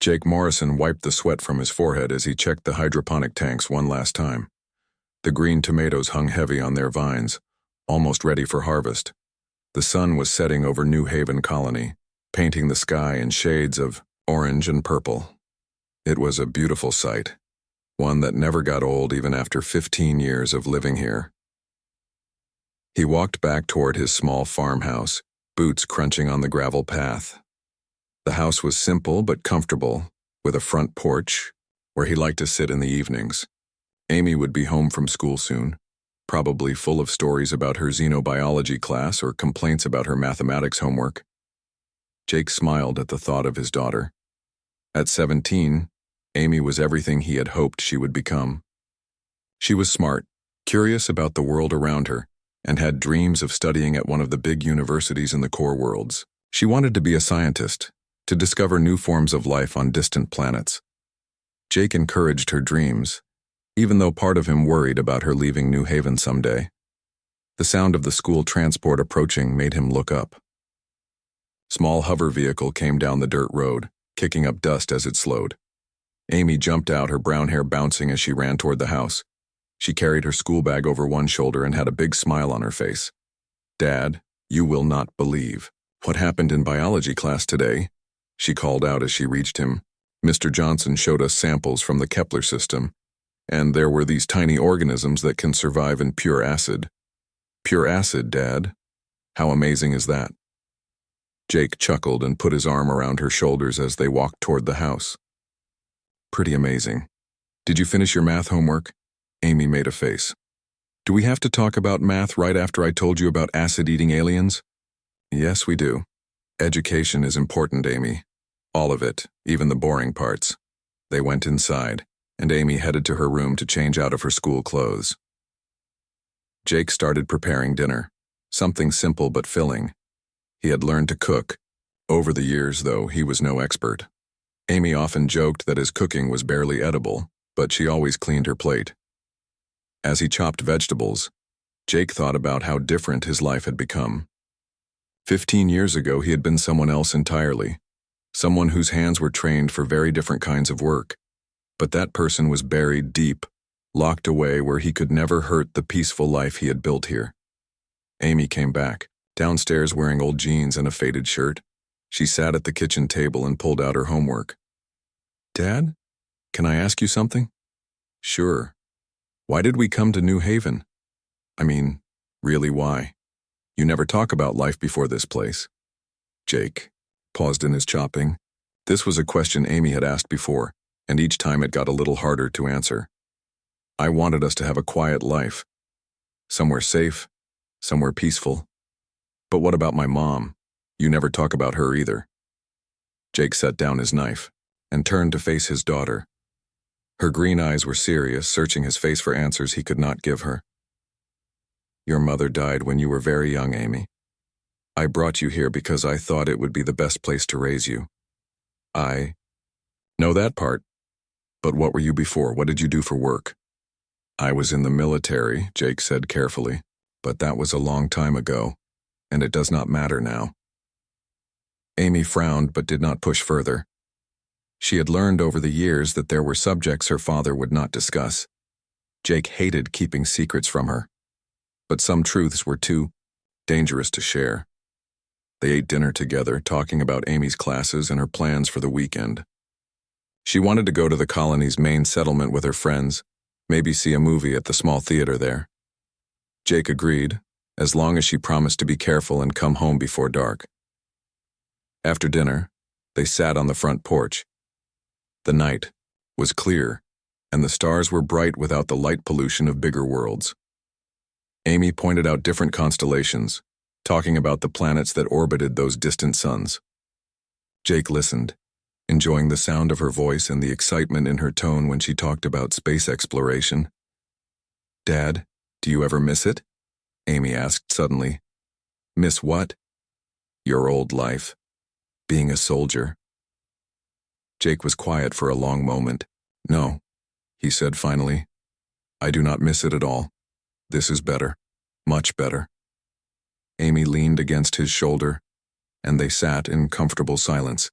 Jake Morrison wiped the sweat from his forehead as he checked the hydroponic tanks one last time. The green tomatoes hung heavy on their vines, almost ready for harvest. The sun was setting over New Haven Colony, painting the sky in shades of orange and purple. It was a beautiful sight, one that never got old even after 15 years of living here. He walked back toward his small farmhouse, boots crunching on the gravel path. The house was simple but comfortable, with a front porch where he liked to sit in the evenings. Amy would be home from school soon, probably full of stories about her xenobiology class or complaints about her mathematics homework. Jake smiled at the thought of his daughter. At 17, Amy was everything he had hoped she would become. She was smart, curious about the world around her, and had dreams of studying at one of the big universities in the core worlds. She wanted to be a scientist, to discover new forms of life on distant planets. Jake encouraged her dreams, even though part of him worried about her leaving New Haven someday. The sound of the school transport approaching made him look up. Small hover vehicle came down the dirt road, kicking up dust as it slowed. Amy jumped out, her brown hair bouncing as she ran toward the house. She carried her school bag over one shoulder and had a big smile on her face. "Dad, you will not believe what happened in biology class today," she called out as she reached him. "Mr. Johnson showed us samples from the Kepler system, and there were these tiny organisms that can survive in pure acid." "Pure acid, Dad? How amazing is that?" Jake chuckled and put his arm around her shoulders as they walked toward the house. "Pretty amazing. Did you finish your math homework?" Amy made a face. "Do we have to talk about math right after I told you about acid-eating aliens?" "Yes, we do. Education is important, Amy. All of it, even the boring parts." They went inside, and Amy headed to her room to change out of her school clothes. Jake started preparing dinner, something simple but filling. He had learned to cook. Over the years, though, he was no expert. Amy often joked that his cooking was barely edible, but she always cleaned her plate. As he chopped vegetables, Jake thought about how different his life had become. 15 years ago, he had been someone else entirely, someone whose hands were trained for very different kinds of work. But that person was buried deep, locked away where he could never hurt the peaceful life he had built here. Amy came back, downstairs wearing old jeans and a faded shirt. She sat at the kitchen table and pulled out her homework. "Dad, can I ask you something?" "Sure. Why did we come to New Haven? I mean, really why? You never talk about life before this place." Jake paused in his chopping. This was a question Amy had asked before, and each time it got a little harder to answer. "I wanted us to have a quiet life. Somewhere safe, somewhere peaceful. But what about my mom? You never talk about her either." Jake set down his knife and turned to face his daughter. Her green eyes were serious, searching his face for answers he could not give her. "Your mother died when you were very young, Amy. I brought you here because I thought it would be the best place to raise you." "I know that part. But what were you before? What did you do for work?" "I was in the military," Jake said carefully, "but that was a long time ago, and it does not matter now." Amy frowned but did not push further. She had learned over the years that there were subjects her father would not discuss. Jake hated keeping secrets from her, but some truths were too dangerous to share. They ate dinner together, talking about Amy's classes and her plans for the weekend. She wanted to go to the colony's main settlement with her friends, maybe see a movie at the small theater there. Jake agreed, as long as she promised to be careful and come home before dark. After dinner, they sat on the front porch. The night was clear, and the stars were bright without the light pollution of bigger worlds. Amy pointed out different constellations, talking about the planets that orbited those distant suns. Jake listened, enjoying the sound of her voice and the excitement in her tone when she talked about space exploration. "Dad, do you ever miss it?" Amy asked suddenly. "Miss what?" "Your old life. Being a soldier." Jake was quiet for a long moment. "No," he said finally. "I do not miss it at all. This is better. Much better." Amy leaned against his shoulder, and they sat in comfortable silence.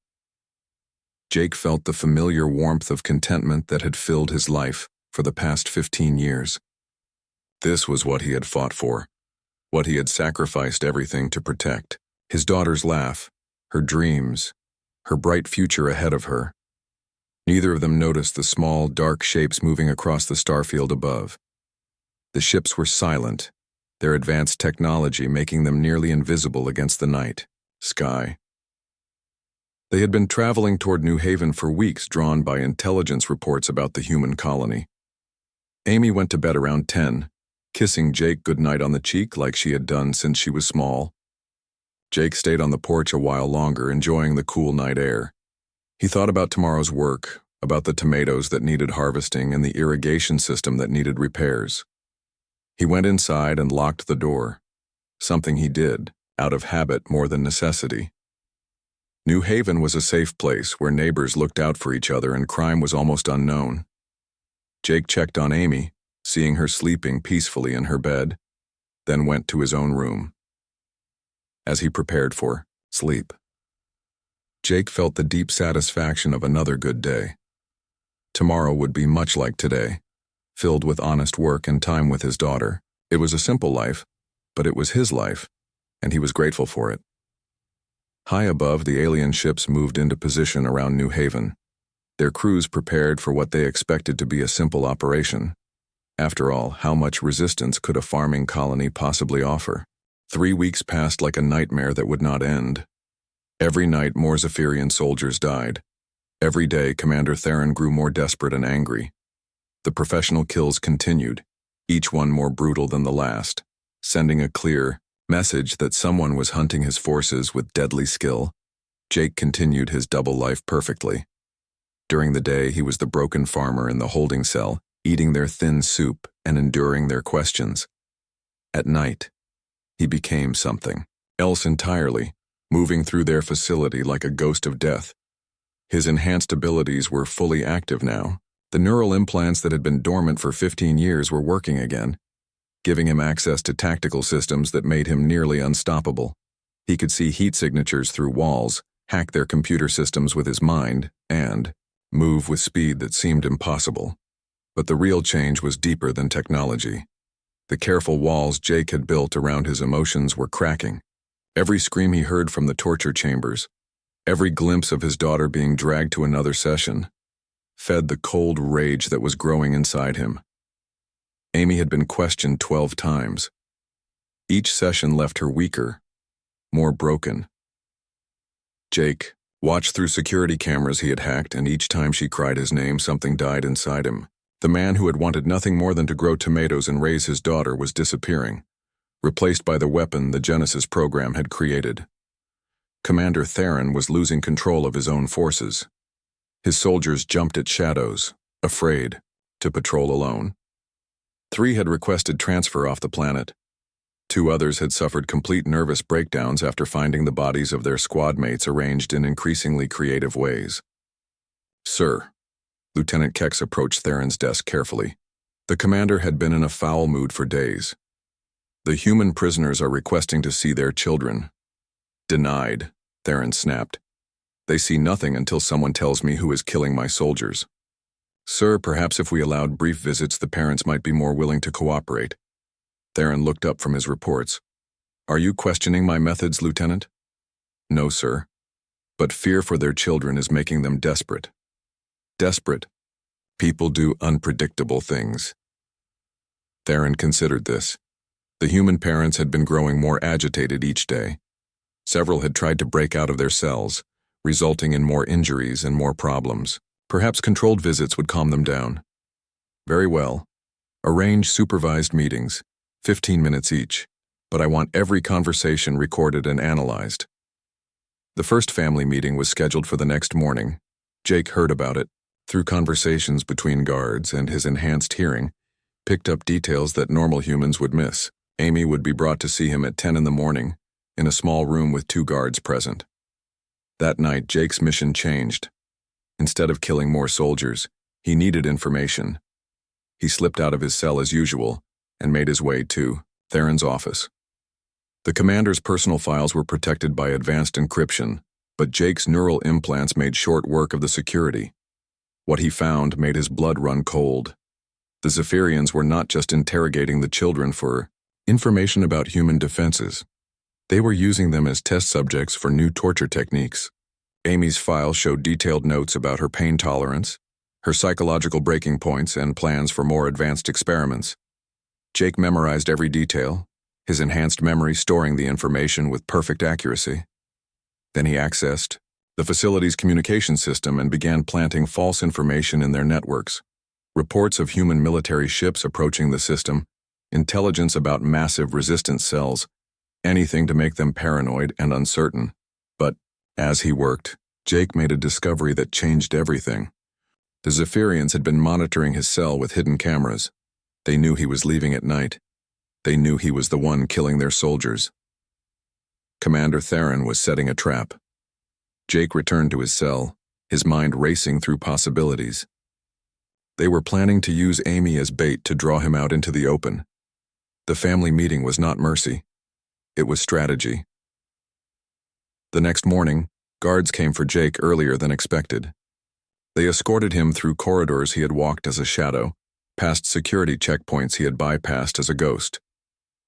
Jake felt the familiar warmth of contentment that had filled his life for the past 15 years. This was what he had fought for, what he had sacrificed everything to protect. His daughter's laugh, her dreams, her bright future ahead of her. Neither of them noticed the small, dark shapes moving across the starfield above. The ships were silent, their advanced technology making them nearly invisible against the night sky. They had been traveling toward New Haven for weeks, drawn by intelligence reports about the human colony. Amy went to bed around 10, kissing Jake goodnight on the cheek like she had done since she was small. Jake stayed on the porch a while longer, enjoying the cool night air. He thought about tomorrow's work, about the tomatoes that needed harvesting and the irrigation system that needed repairs. He went inside and locked the door, something he did, out of habit more than necessity. New Haven was a safe place where neighbors looked out for each other and crime was almost unknown. Jake checked on Amy, seeing her sleeping peacefully in her bed, then went to his own room. As he prepared for sleep, Jake felt the deep satisfaction of another good day. Tomorrow would be much like today, filled with honest work and time with his daughter. It was a simple life, but it was his life, and he was grateful for it. High above, the alien ships moved into position around New Haven, their crews prepared for what they expected to be a simple operation. After all, how much resistance could a farming colony possibly offer? 3 weeks passed like a nightmare that would not end. Every night, more Zephyrian soldiers died. Every day, Commander Theron grew more desperate and angry. The professional kills continued, each one more brutal than the last, sending a clear message that someone was hunting his forces with deadly skill. Jake continued his double life perfectly. During the day, he was the broken farmer in the holding cell, eating their thin soup and enduring their questions. At night, he became something else entirely, moving through their facility like a ghost of death. His enhanced abilities were fully active now. The neural implants that had been dormant for 15 years were working again, giving him access to tactical systems that made him nearly unstoppable. He could see heat signatures through walls, hack their computer systems with his mind, and move with speed that seemed impossible. But the real change was deeper than technology. The careful walls Jake had built around his emotions were cracking. Every scream he heard from the torture chambers, every glimpse of his daughter being dragged to another session, fed the cold rage that was growing inside him. Amy had been questioned 12 times. Each session left her weaker, more broken. Jake watched through security cameras he had hacked, and each time she cried his name, something died inside him. The man who had wanted nothing more than to grow tomatoes and raise his daughter was disappearing, replaced by the weapon the Genesis program had created. Commander Theron was losing control of his own forces. His soldiers jumped at shadows, afraid, to patrol alone. 3 had requested transfer off the planet. 2 others had suffered complete nervous breakdowns after finding the bodies of their squad mates arranged in increasingly creative ways. "Sir," Lieutenant Kex approached Theron's desk carefully. The commander had been in a foul mood for days. "The human prisoners are requesting to see their children." "Denied," Theron snapped. "They see nothing until someone tells me who is killing my soldiers." "Sir, perhaps if we allowed brief visits, the parents might be more willing to cooperate." Theron looked up from his reports. "Are you questioning my methods, Lieutenant?" "No, sir. But fear for their children is making them desperate." "Desperate? People do unpredictable things." Theron considered this. The human parents had been growing more agitated each day. Several had tried to break out of their cells, resulting in more injuries and more problems. Perhaps controlled visits would calm them down. "Very well. Arrange supervised meetings, 15 minutes each, but I want every conversation recorded and analyzed." The first family meeting was scheduled for the next morning. Jake heard about it, through conversations between guards, and his enhanced hearing picked up details that normal humans would miss. Amy would be brought to see him at 10 in the morning, in a small room with 2 guards present. That night, Jake's mission changed. Instead of killing more soldiers, he needed information. He slipped out of his cell as usual and made his way to Theron's office. The commander's personal files were protected by advanced encryption, But Jake's neural implants made short work of the security. What he found made his blood run cold. The Zephyrians were not just interrogating the children for information about human defenses. They were using them as test subjects for new torture techniques. Amy's file showed detailed notes about her pain tolerance, her psychological breaking points, and plans for more advanced experiments. Jake memorized every detail, his enhanced memory storing the information with perfect accuracy. Then he accessed the facility's communication system and began planting false information in their networks. Reports of human military ships approaching the system, intelligence about massive resistance cells, anything to make them paranoid and uncertain. But, as he worked, Jake made a discovery that changed everything. The Zephyrians had been monitoring his cell with hidden cameras. They knew he was leaving at night. They knew he was the one killing their soldiers. Commander Theron was setting a trap. Jake returned to his cell, his mind racing through possibilities. They were planning to use Amy as bait to draw him out into the open. The family meeting was not mercy. It was strategy. The next morning, guards came for Jake earlier than expected. They escorted him through corridors he had walked as a shadow, past security checkpoints he had bypassed as a ghost.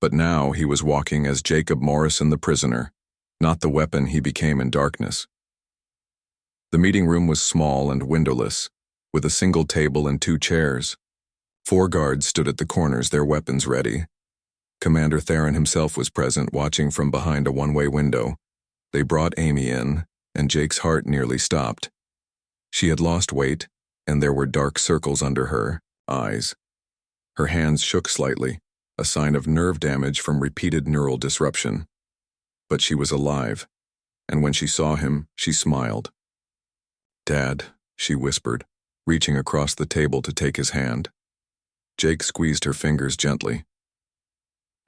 But now he was walking as Jacob Morrison the prisoner, not the weapon he became in darkness. The meeting room was small and windowless, with a single table and 2 chairs. 4 guards stood at the corners, their weapons ready. Commander Theron himself was present, watching from behind a one-way window. They brought Amy in, and Jake's heart nearly stopped. She had lost weight, and there were dark circles under her eyes. Her hands shook slightly, a sign of nerve damage from repeated neural disruption. But she was alive, and when she saw him, she smiled. "Dad," she whispered, reaching across the table to take his hand. Jake squeezed her fingers gently.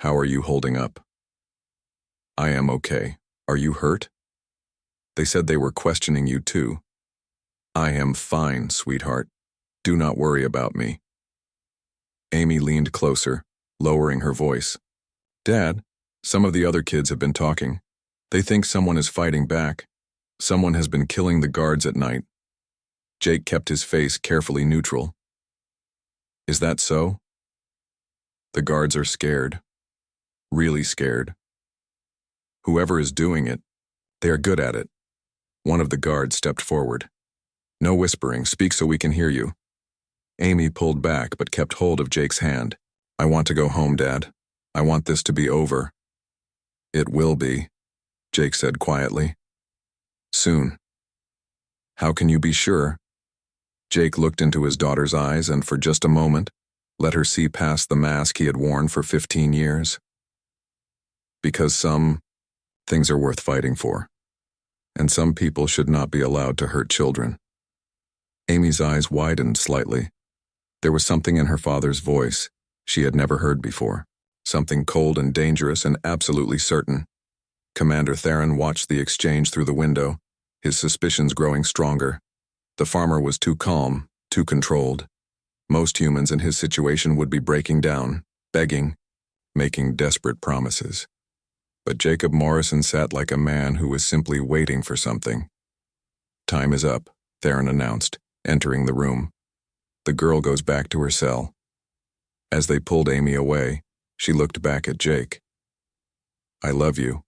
"How are you holding up?" "I am okay. Are you hurt?" "They said they were questioning you too." "I am fine, sweetheart. Do not worry about me." Amy leaned closer, lowering her voice. "Dad, some of the other kids have been talking. They think someone is fighting back. Someone has been killing the guards at night." Jake kept his face carefully neutral. "Is that so?" "The guards are scared. Really scared. Whoever is doing it, they are good at it." One of the guards stepped forward. "No whispering, speak so we can hear you." Amy pulled back but kept hold of Jake's hand. "I want to go home, Dad. I want this to be over." "It will be," Jake said quietly. "Soon." "How can you be sure?" Jake looked into his daughter's eyes and for just a moment, let her see past the mask he had worn for 15 years. "Because some things are worth fighting for, and some people should not be allowed to hurt children." Amy's eyes widened slightly. There was something in her father's voice she had never heard before, something cold and dangerous and absolutely certain. Commander Theron watched the exchange through the window, his suspicions growing stronger. The farmer was too calm, too controlled. Most humans in his situation would be breaking down, begging, making desperate promises. But Jacob Morrison sat like a man who was simply waiting for something. "Time is up," Theron announced, entering the room. "The girl goes back to her cell." As they pulled Amy away, she looked back at Jake. "I love you,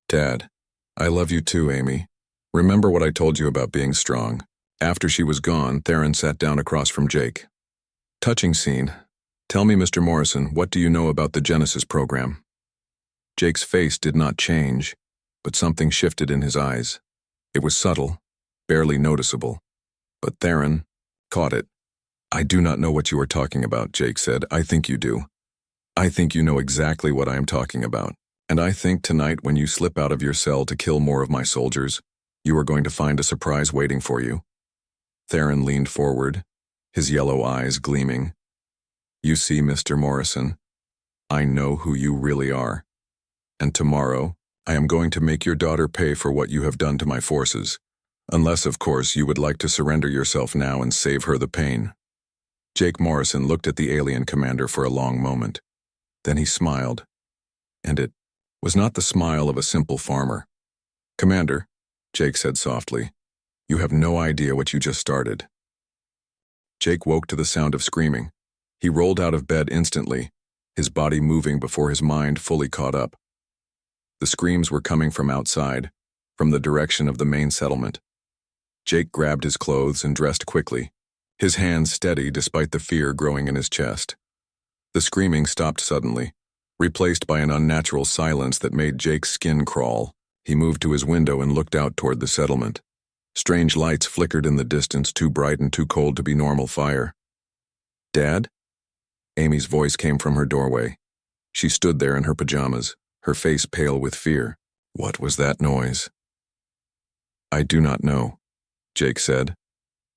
Dad. I love you too, Amy. Remember what I told you about being strong." After she was gone, Theron sat down across from Jake. "Touching scene. Tell me, Mr. Morrison, what do you know about the Genesis program?" Jake's face did not change, but something shifted in his eyes. It was subtle, barely noticeable. But Theron caught it. "I do not know what you are talking about," Jake said. "I think you do. I think you know exactly what I am talking about. And I think tonight when you slip out of your cell to kill more of my soldiers, you are going to find a surprise waiting for you." Theron leaned forward, his yellow eyes gleaming. "You see, Mr. Morrison, I know who you really are. And tomorrow, I am going to make your daughter pay for what you have done to my forces. Unless, of course, you would like to surrender yourself now and save her the pain." Jake Morrison looked at the alien commander for a long moment. Then he smiled. And it was not the smile of a simple farmer. "Commander, Jake said softly. You have no idea what you just started. Jake woke to the sound of screaming. He rolled out of bed instantly, his body moving before his mind fully caught up. The screams were coming from outside, from the direction of the main settlement. Jake grabbed his clothes and dressed quickly, his hands steady despite the fear growing in his chest. The screaming stopped suddenly, replaced by an unnatural silence that made Jake's skin crawl. He moved to his window and looked out toward the settlement. Strange lights flickered in the distance, too bright and too cold to be normal fire. Dad? Amy's voice came from her doorway. She stood there in her pajamas, her face pale with fear. What was that noise? I do not know, Jake said,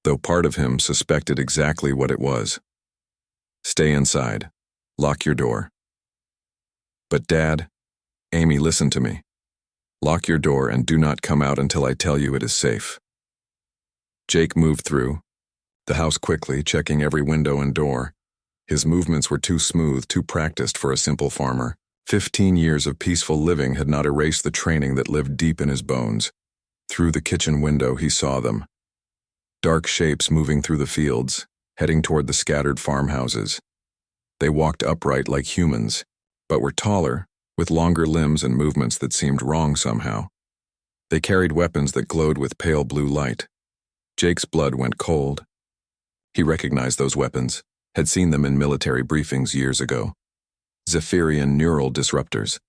though part of him suspected exactly what it was. Stay inside. Lock your door. But Dad, Amy, listen to me. Lock your door and do not come out until I tell you it is safe. Jake moved through the house quickly, checking every window and door. His movements were too smooth, too practiced for a simple farmer. 15 years of peaceful living had not erased the training that lived deep in his bones. Through the kitchen window, he saw them. Dark shapes moving through the fields, heading toward the scattered farmhouses. They walked upright like humans, but were taller, with longer limbs and movements that seemed wrong somehow. They carried weapons that glowed with pale blue light. Jake's blood went cold. He recognized those weapons, had seen them in military briefings years ago. Zephyrian neural disruptors.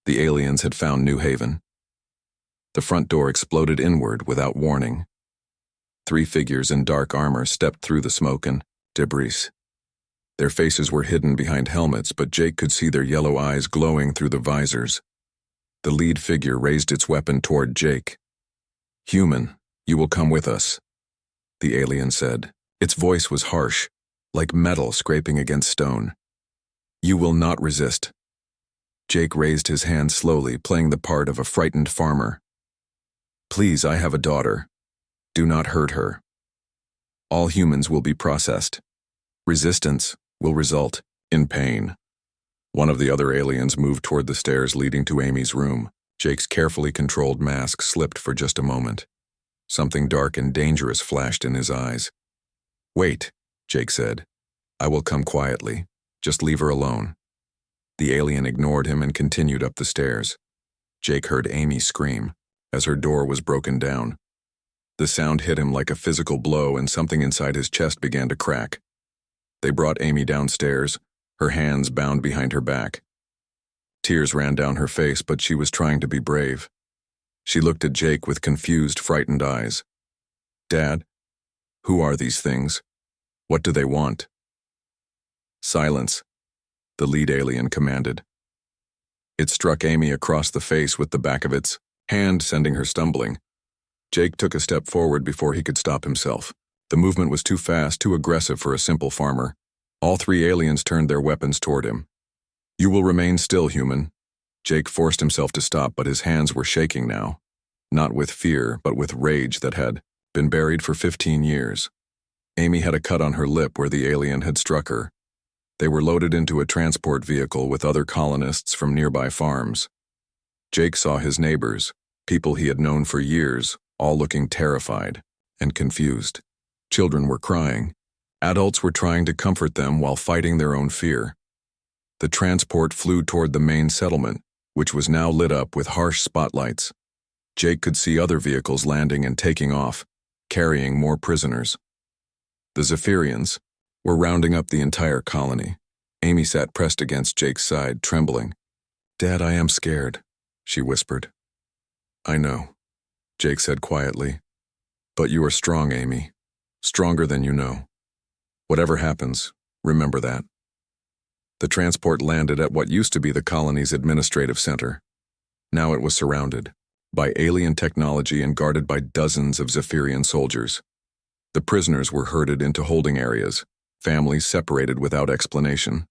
The aliens had found New Haven. The front door exploded inward without warning. 3 figures in dark armor stepped through the smoke and debris. Their faces were hidden behind helmets, but Jake could see their yellow eyes glowing through the visors. The lead figure raised its weapon toward Jake. Human, you will come with us, the alien said. Its voice was harsh, like metal scraping against stone. You will not resist. Jake raised his hand slowly, playing the part of a frightened farmer. Please, I have a daughter. Do not hurt her. All humans will be processed. Resistance will result in pain. One of the other aliens moved toward the stairs leading to Amy's room. Jake's carefully controlled mask slipped for just a moment. Something dark and dangerous flashed in his eyes. Wait, Jake said. I will come quietly. Just leave her alone. The alien ignored him and continued up the stairs. Jake heard Amy scream as her door was broken down. The sound hit him like a physical blow, and something inside his chest began to crack. They brought Amy downstairs, her hands bound behind her back. Tears ran down her face, but she was trying to be brave. She looked at Jake with confused, frightened eyes. Dad, who are these things? What do they want? Silence, the lead alien commanded. It struck Amy across the face with the back of its hand, sending her stumbling. Jake took a step forward before he could stop himself. The movement was too fast, too aggressive for a simple farmer. All 3 aliens turned their weapons toward him. You will remain still, human. Jake forced himself to stop, but his hands were shaking now. Not with fear, but with rage that had been buried for 15 years. Amy had a cut on her lip where the alien had struck her. They were loaded into a transport vehicle with other colonists from nearby farms. Jake saw his neighbors, people he had known for years, all looking terrified and confused. Children were crying. Adults were trying to comfort them while fighting their own fear. The transport flew toward the main settlement, which was now lit up with harsh spotlights. Jake could see other vehicles landing and taking off, carrying more prisoners. The Zephyrians were rounding up the entire colony. Amy sat pressed against Jake's side, trembling. Dad, I am scared, she whispered. I know, Jake said quietly. But you are strong, Amy. Stronger than you know. Whatever happens, remember that. The transport landed at what used to be the colony's administrative center. Now it was surrounded by alien technology and guarded by dozens of Zephyrian soldiers. The prisoners were herded into holding areas, families separated without explanation.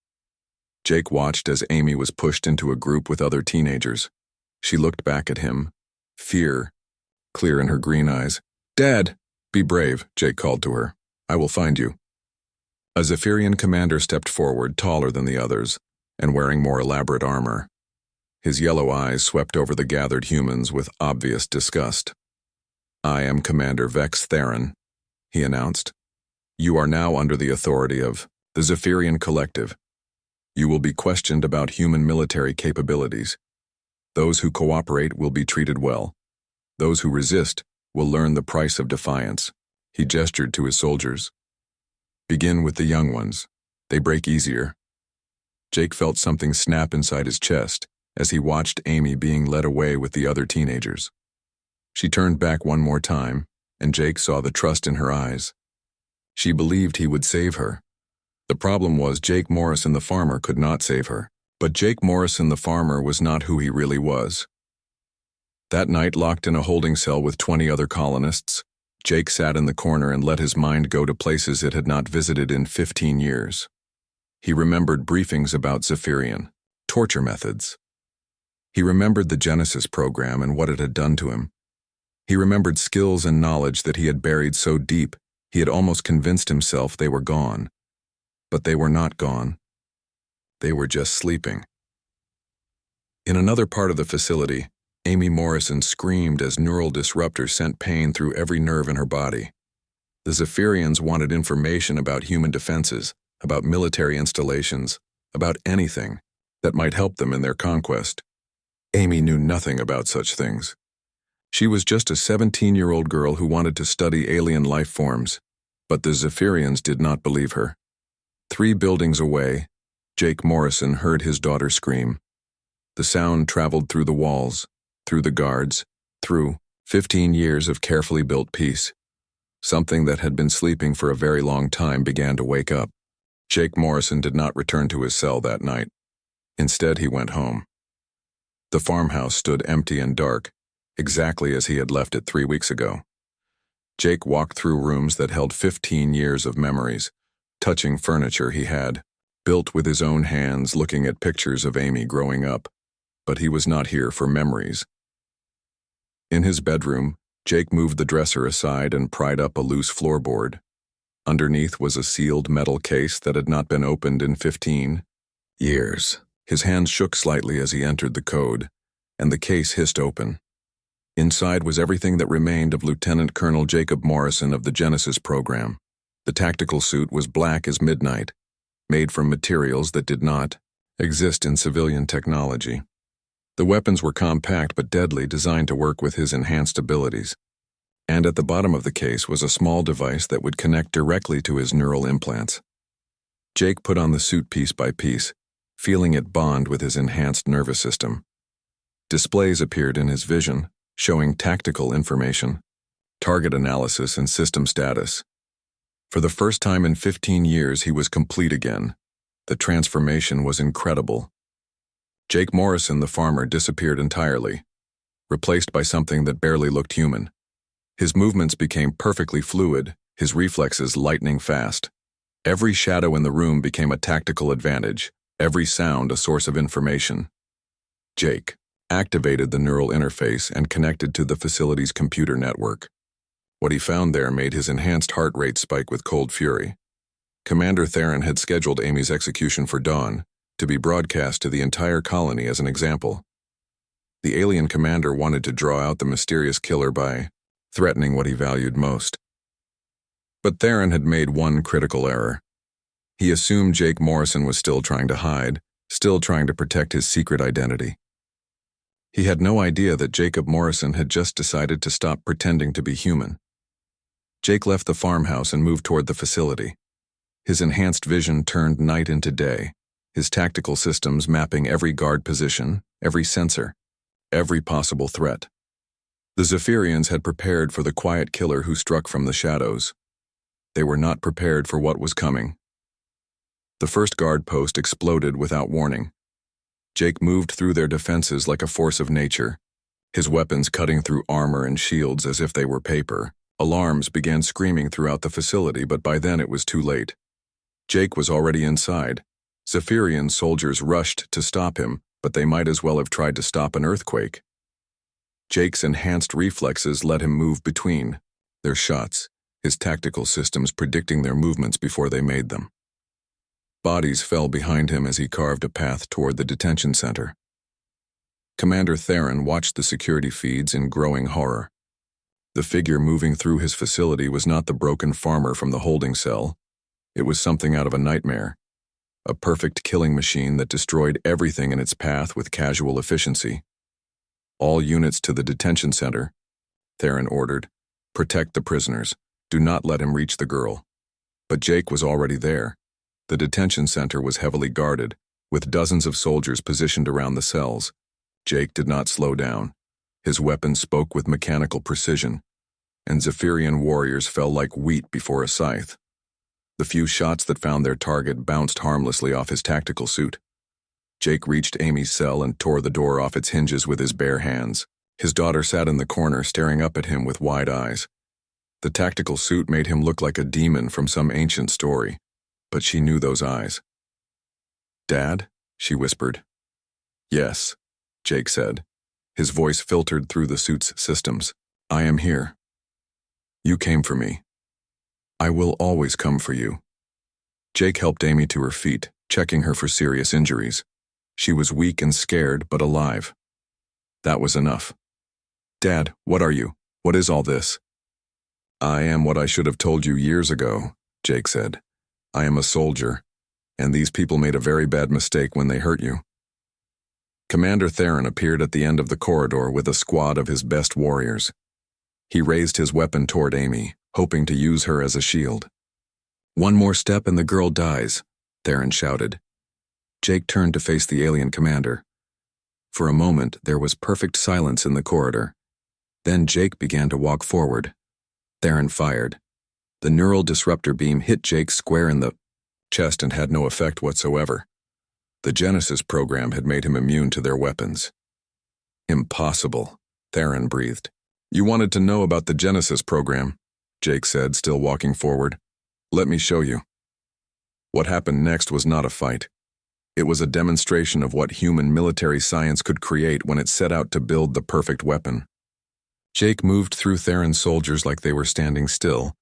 Jake watched as Amy was pushed into a group with other teenagers. She looked back at him, fear clear in her green eyes. Dad! Be brave, Jake called to her. I will find you. A Zephyrian commander stepped forward, taller than the others, and wearing more elaborate armor. His yellow eyes swept over the gathered humans with obvious disgust. "I am Commander Vex Theron," he announced. "You are now under the authority of the Zephyrian Collective. You will be questioned about human military capabilities. Those who cooperate will be treated well. Those who resist will learn the price of defiance." He gestured to his soldiers. "Begin with the young ones. They break easier." Jake felt something snap inside his chest as he watched Amy being led away with the other teenagers. She turned back one more time, and Jake saw the trust in her eyes. She believed he would save her. The problem was Jake Morrison the farmer could not save her. But Jake Morrison the farmer was not who he really was. That night, locked in a holding cell with 20 other colonists, Jake sat in the corner and let his mind go to places it had not visited in 15 years. He remembered briefings about Zephyrian torture methods. He remembered the Genesis program and what it had done to him. He remembered skills and knowledge that he had buried so deep he had almost convinced himself they were gone. But they were not gone. They were just sleeping. In another part of the facility, Amy Morrison screamed as neural disruptors sent pain through every nerve in her body. The Zephyrians wanted information about human defenses, about military installations, about anything that might help them in their conquest. Amy knew nothing about such things. She was just a 17-year-old girl who wanted to study alien life forms, but the Zephyrians did not believe her. 3 buildings away, Jake Morrison heard his daughter scream. The sound traveled through the walls, through the guards, through 15 years of carefully built peace. Something that had been sleeping for a very long time began to wake up. Jake Morrison did not return to his cell that night. Instead, he went home. The farmhouse stood empty and dark, exactly as he had left it 3 weeks ago. Jake walked through rooms that held 15 years of memories, touching furniture he had built with his own hands, looking at pictures of Amy growing up. But he was not here for memories. In his bedroom, Jake moved the dresser aside and pried up a loose floorboard. Underneath was a sealed metal case that had not been opened in 15 years. His hands shook slightly as he entered the code, and the case hissed open. Inside was everything that remained of Lieutenant Colonel Jacob Morrison of the Genesis program. The tactical suit was black as midnight, made from materials that did not exist in civilian technology. The weapons were compact but deadly, designed to work with his enhanced abilities. And at the bottom of the case was a small device that would connect directly to his neural implants. Jake put on the suit piece by piece, feeling it bond with his enhanced nervous system. Displays appeared in his vision, showing tactical information, target analysis, and system status. For the first time in 15 years, he was complete again. The transformation was incredible. Jake Morrison, the farmer, disappeared entirely, replaced by something that barely looked human. His movements became perfectly fluid, his reflexes lightning fast. Every shadow in the room became a tactical advantage, every sound a source of information. Jake activated the neural interface and connected to the facility's computer network. What he found there made his enhanced heart rate spike with cold fury. Commander Theron had scheduled Amy's execution for dawn, to be broadcast to the entire colony as an example. The alien commander wanted to draw out the mysterious killer by threatening what he valued most. But Theron had made one critical error. He assumed Jake Morrison was still trying to hide, still trying to protect his secret identity. He had no idea that Jacob Morrison had just decided to stop pretending to be human. Jake left the farmhouse and moved toward the facility. His enhanced vision turned night into day, his tactical systems mapping every guard position, every sensor, every possible threat. The Zephyrians had prepared for the quiet killer who struck from the shadows. They were not prepared for what was coming. The first guard post exploded without warning. Jake moved through their defenses like a force of nature, his weapons cutting through armor and shields as if they were paper. Alarms began screaming throughout the facility, but by then it was too late. Jake was already inside. Zephyrian soldiers rushed to stop him, but they might as well have tried to stop an earthquake. Jake's enhanced reflexes let him move between their shots, his tactical systems predicting their movements before they made them. Bodies fell behind him as he carved a path toward the detention center. Commander Theron watched the security feeds in growing horror. The figure moving through his facility was not the broken farmer from the holding cell. It was something out of a nightmare. A perfect killing machine that destroyed everything in its path with casual efficiency. All units to the detention center, Theron ordered. Protect the prisoners. Do not let him reach the girl. But Jake was already there. The detention center was heavily guarded, with dozens of soldiers positioned around the cells. Jake did not slow down. His weapon spoke with mechanical precision, and Zephyrian warriors fell like wheat before a scythe. The few shots that found their target bounced harmlessly off his tactical suit. Jake reached Amy's cell and tore the door off its hinges with his bare hands. His daughter sat in the corner staring up at him with wide eyes. The tactical suit made him look like a demon from some ancient story, but she knew those eyes. "Dad?" she whispered. "Yes," Jake said. His voice filtered through the suit's systems. "I am here. You came for me. I will always come for you." Jake helped Amy to her feet, checking her for serious injuries. She was weak and scared, but alive. That was enough. "Dad, what are you? What is all this?" "I am what I should have told you years ago," Jake said. "I am a soldier, and these people made a very bad mistake when they hurt you." Commander Theron appeared at the end of the corridor with a squad of his best warriors. He raised his weapon toward Amy, hoping to use her as a shield. "One more step and the girl dies," Theron shouted. Jake turned to face the alien commander. For a moment, there was perfect silence in the corridor. Then Jake began to walk forward. Theron fired. The neural disruptor beam hit Jake square in the chest and had no effect whatsoever. The Genesis program had made him immune to their weapons. "Impossible," Theron breathed. "You wanted to know about the Genesis program," Jake said, still walking forward. "Let me show you." What happened next was not a fight. It was a demonstration of what human military science could create when it set out to build the perfect weapon. Jake moved through Theron's soldiers like they were standing still,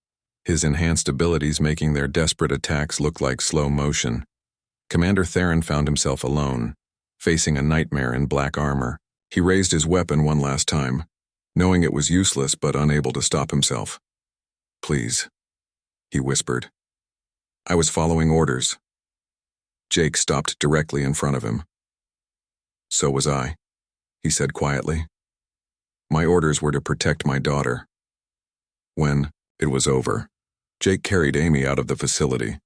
his enhanced abilities making their desperate attacks look like slow motion. Commander Theron found himself alone, facing a nightmare in black armor. He raised his weapon one last time, knowing it was useless but unable to stop himself. "Please," he whispered. "I was following orders." Jake stopped directly in front of him. "So was I," he said quietly. "My orders were to protect my daughter." When it was over, Jake carried Amy out of the facility.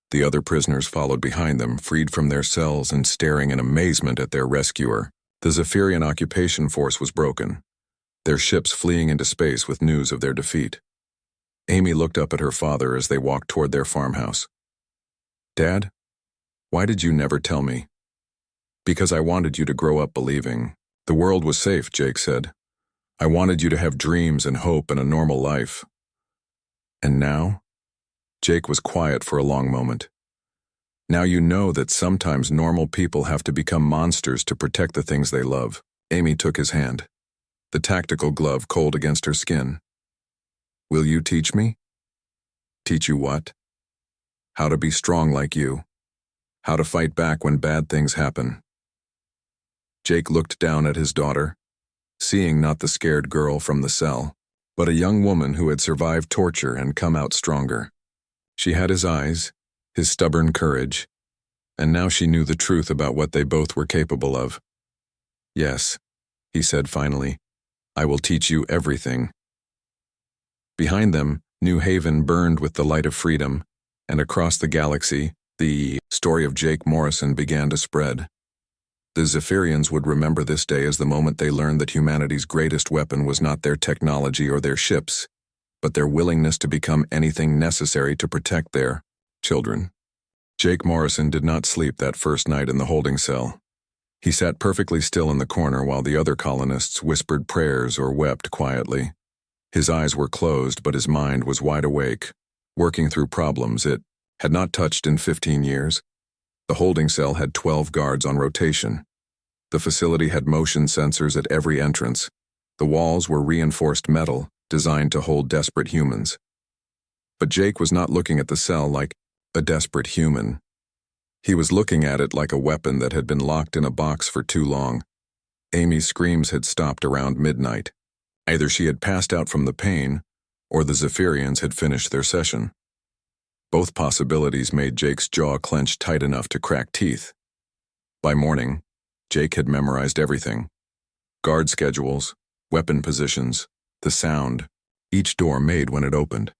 The other prisoners followed behind them, freed from their cells and staring in amazement at their rescuer. The Zephyrian occupation force was broken, their ships fleeing into space with news of their defeat. Amy looked up at her father as they walked toward their farmhouse. "Dad, why did you never tell me?" "Because I wanted you to grow up believing. The world was safe," Jake said. "I wanted you to have dreams and hope and a normal life." "And now?" Jake was quiet for a long moment. "Now you know that sometimes normal people have to become monsters to protect the things they love." Amy took his hand, the tactical glove cold against her skin. "Will you teach me?" "Teach you what?" "How to be strong like you. How to fight back when bad things happen." Jake looked down at his daughter, seeing not the scared girl from the cell, but a young woman who had survived torture and come out stronger. She had his eyes, his stubborn courage, and now she knew the truth about what they both were capable of. "Yes," he said finally, "I will teach you everything." Behind them, New Haven burned with the light of freedom, and across the galaxy, the story of Jake Morrison began to spread. The Zephyrians would remember this day as the moment they learned that humanity's greatest weapon was not their technology or their ships, but their willingness to become anything necessary to protect their children. Jake Morrison did not sleep that first night in the holding cell. He sat perfectly still in the corner while the other colonists whispered prayers or wept quietly. His eyes were closed, but his mind was wide awake, working through problems it had not touched in 15 years. The holding cell had 12 guards on rotation. The facility had motion sensors at every entrance. The walls were reinforced metal, designed to hold desperate humans. But Jake was not looking at the cell like a desperate human. He was looking at it like a weapon that had been locked in a box for too long. Amy's screams had stopped around midnight. Either she had passed out from the pain, or the Zephyrians had finished their session. Both possibilities made Jake's jaw clench tight enough to crack teeth. By morning, Jake had memorized everything. Guard schedules, weapon positions, the sound, each door made when it opened.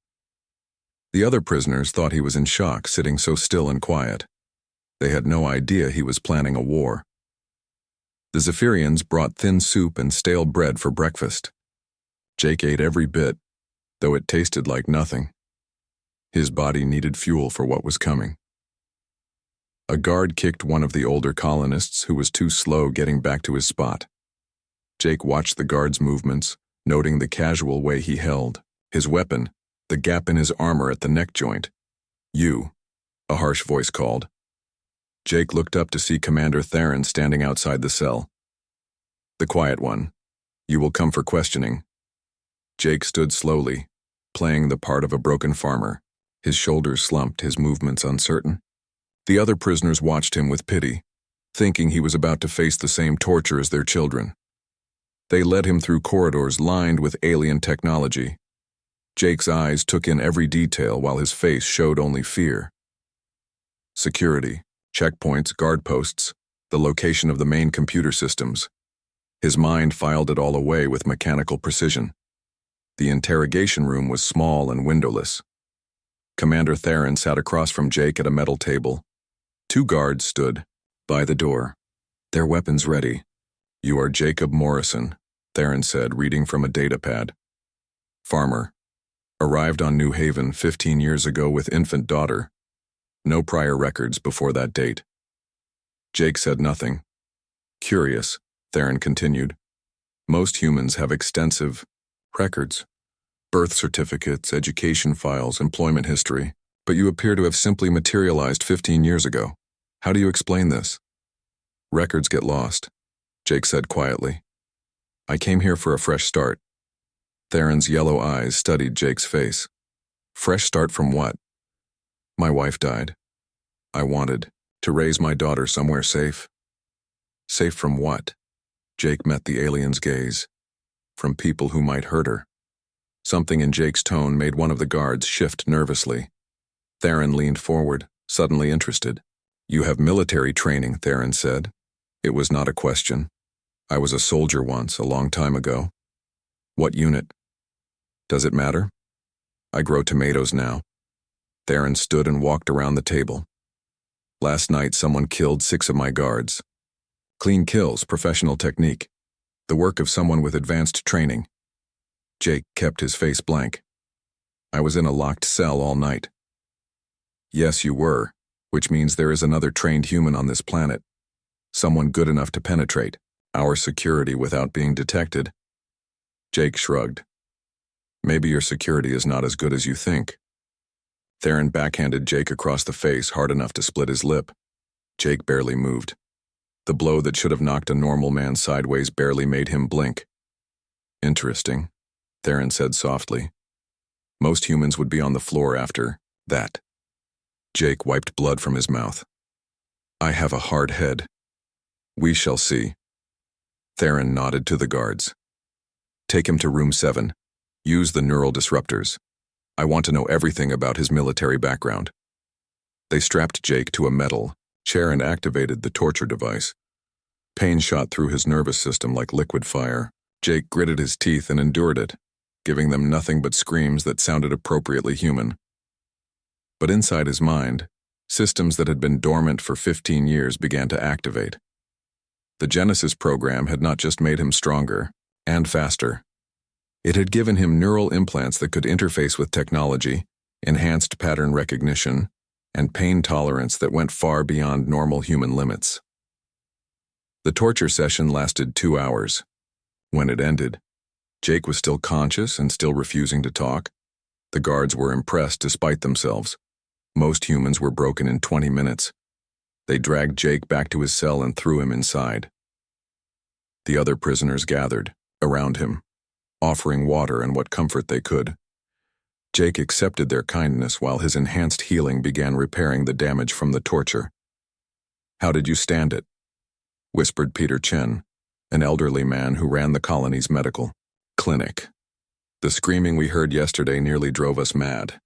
The other prisoners thought he was in shock, sitting so still and quiet. They had no idea he was planning a war. The Zephyrians brought thin soup and stale bread for breakfast. Jake ate every bit, though it tasted like nothing. His body needed fuel for what was coming. A guard kicked one of the older colonists who was too slow getting back to his spot. Jake watched the guard's movements, noting the casual way he held his weapon, the gap in his armor at the neck joint. "You," a harsh voice called. Jake looked up to see Commander Theron standing outside the cell. "The quiet one. You will come for questioning." Jake stood slowly, playing the part of a broken farmer, his shoulders slumped, his movements uncertain. The other prisoners watched him with pity, thinking he was about to face the same torture as their children. They led him through corridors lined with alien technology. Jake's eyes took in every detail while his face showed only fear. Security, checkpoints, guard posts, the location of the main computer systems. His mind filed it all away with mechanical precision. The interrogation room was small and windowless. Commander Theron sat across from Jake at a metal table. 2 guards stood by the door, their weapons ready. "You are Jacob Morrison," Theron said, reading from a datapad. "Farmer. Arrived on New Haven 15 years ago with infant daughter. No prior records before that date." Jake said nothing. "Curious," Theron continued. "Most humans have extensive records. Birth certificates, education files, employment history. But you appear to have simply materialized 15 years ago. How do you explain this?" "Records get lost," Jake said quietly. "I came here for a fresh start." Theron's yellow eyes studied Jake's face. "Fresh start from what?" "My wife died. I wanted to raise my daughter somewhere safe." "Safe from what?" Jake met the alien's gaze. "From people who might hurt her." Something in Jake's tone made one of the guards shift nervously. Theron leaned forward, suddenly interested. "You have military training," Theron said. It was not a question. "I was a soldier once, a long time ago." "What unit?" "Does it matter?" "I grow tomatoes now." Theron stood and walked around the table. "Last night someone killed 6 of my guards. Clean kills, professional technique. The work of someone with advanced training." Jake kept his face blank. "I was in a locked cell all night." "Yes, you were, which means there is another trained human on this planet. Someone good enough to penetrate our security without being detected." Jake shrugged. "Maybe your security is not as good as you think." Theron backhanded Jake across the face hard enough to split his lip. Jake barely moved. The blow that should have knocked a normal man sideways barely made him blink. "Interesting," Theron said softly. "Most humans would be on the floor after that." Jake wiped blood from his mouth. "I have a hard head." "We shall see." Theron nodded to the guards. "Take him to room 7. Use the neural disruptors. I want to know everything about his military background." They strapped Jake to a metal chair and activated the torture device. Pain shot through his nervous system like liquid fire. Jake gritted his teeth and endured it, giving them nothing but screams that sounded appropriately human. But inside his mind, systems that had been dormant for 15 years began to activate. The Genesis program had not just made him stronger and faster. It had given him neural implants that could interface with technology, enhanced pattern recognition, and pain tolerance that went far beyond normal human limits. The torture session lasted 2 hours. When it ended, Jake was still conscious and still refusing to talk. The guards were impressed despite themselves. Most humans were broken in 20 minutes. They dragged Jake back to his cell and threw him inside. The other prisoners gathered around him, offering water and what comfort they could. Jake accepted their kindness while his enhanced healing began repairing the damage from the torture. "How did you stand it?" whispered Peter Chen, an elderly man who ran the colony's medical. Clinic. The screaming we heard yesterday nearly drove us mad.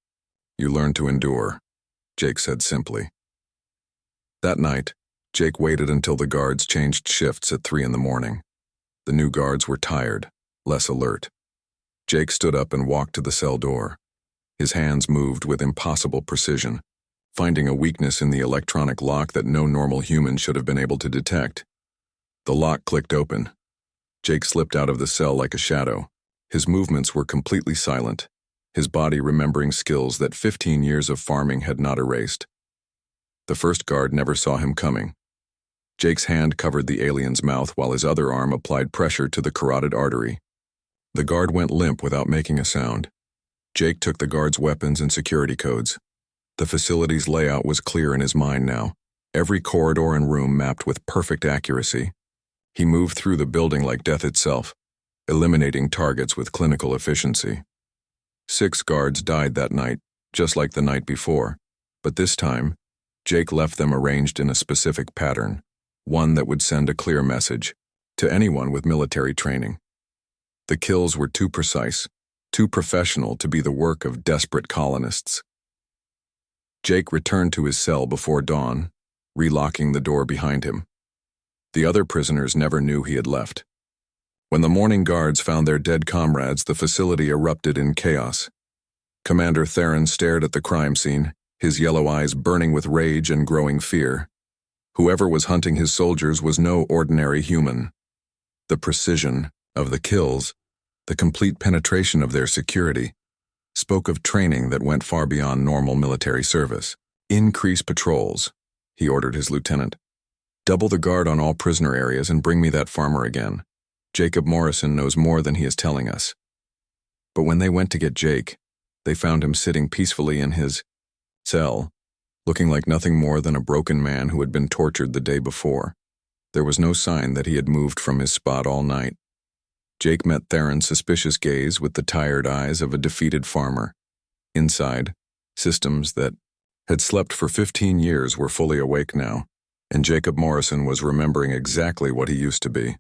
You learn to endure, Jake said simply. That night, Jake waited until the guards changed shifts at 3 in the morning. The new guards were tired, less alert. Jake stood up and walked to the cell door. His hands moved with impossible precision, finding a weakness in the electronic lock that no normal human should have been able to detect. The lock clicked open. Jake slipped out of the cell like a shadow. His movements were completely silent, his body remembering skills that 15 years of farming had not erased. The first guard never saw him coming. Jake's hand covered the alien's mouth while his other arm applied pressure to the carotid artery. The guard went limp without making a sound. Jake took the guard's weapons and security codes. The facility's layout was clear in his mind now, every corridor and room mapped with perfect accuracy. He moved through the building like death itself, eliminating targets with clinical efficiency. 6 guards died that night, just like the night before, but this time, Jake left them arranged in a specific pattern, one that would send a clear message to anyone with military training. The kills were too precise, too professional to be the work of desperate colonists. Jake returned to his cell before dawn, relocking the door behind him. The other prisoners never knew he had left. When the morning guards found their dead comrades, the facility erupted in chaos. Commander Theron stared at the crime scene, his yellow eyes burning with rage and growing fear. Whoever was hunting his soldiers was no ordinary human. The precision of the kills, the complete penetration of their security, spoke of training that went far beyond normal military service. Increase patrols, he ordered his lieutenant. Double the guard on all prisoner areas and bring me that farmer again. Jacob Morrison knows more than he is telling us. But when they went to get Jake, they found him sitting peacefully in his cell, looking like nothing more than a broken man who had been tortured the day before. There was no sign that he had moved from his spot all night. Jake met Theron's suspicious gaze with the tired eyes of a defeated farmer. Inside, systems that had slept for 15 years were fully awake now, and Jacob Morrison was remembering exactly what he used to be.